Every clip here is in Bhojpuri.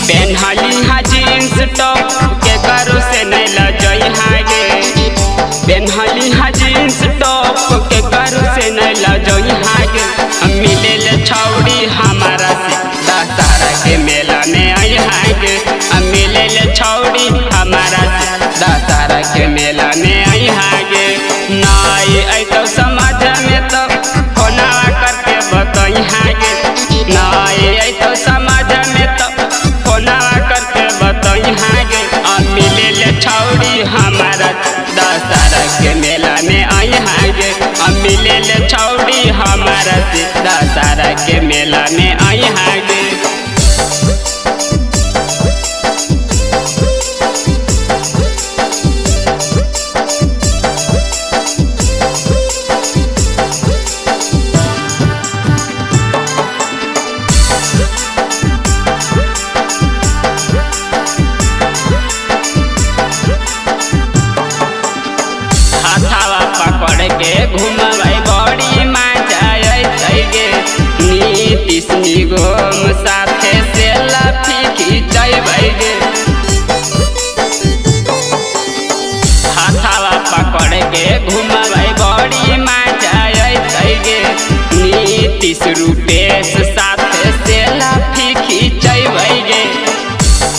पेन्हली हा जीन्स टॉप के करो से नहीं लजई हागे। पेन्हली हा जीन्स टॉप के करो से नहीं लजई हागे। मिले ले छौड़ी हमारा से दशहरा के मेला में आई हागे। मिले ले छौड़ी हमारा से दशहरा के मेला में आई हागे। नाई आई तो समझ में तो फोनवा करके बताई हागे। नाई आई तो समझ में तो फोनवा करके बताई हागे। मिले ले छौड़ी हमारा दशहरा के मेला में आई हागे। मिले ले छौड़ी हमारा से दशहरा के मेला में आई हागे। हाथावा पकड़ के घुमबै बड़ी मजा अइतै। नीतीश निगम साथे सेल्फी खिंचबै गे। हाथावा पकड़ के घुमबै बड़ी मजा अइतै गे। नीतीश रूपेश साथे सेल्फी खिंचबै गे।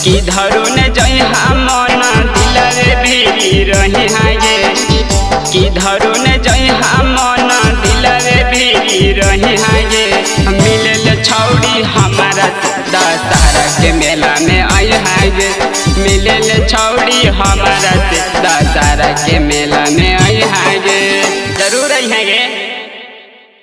किधरो ने जइहा मन दिलवे भी रही हागे। किधरो ने जइहा मन दिलवे भी रही हागे। मिले ले छौड़ी हमारा दशहरा के मेला में आई हागे। मिले ले छौड़ी हमारा से दशहरा के मेला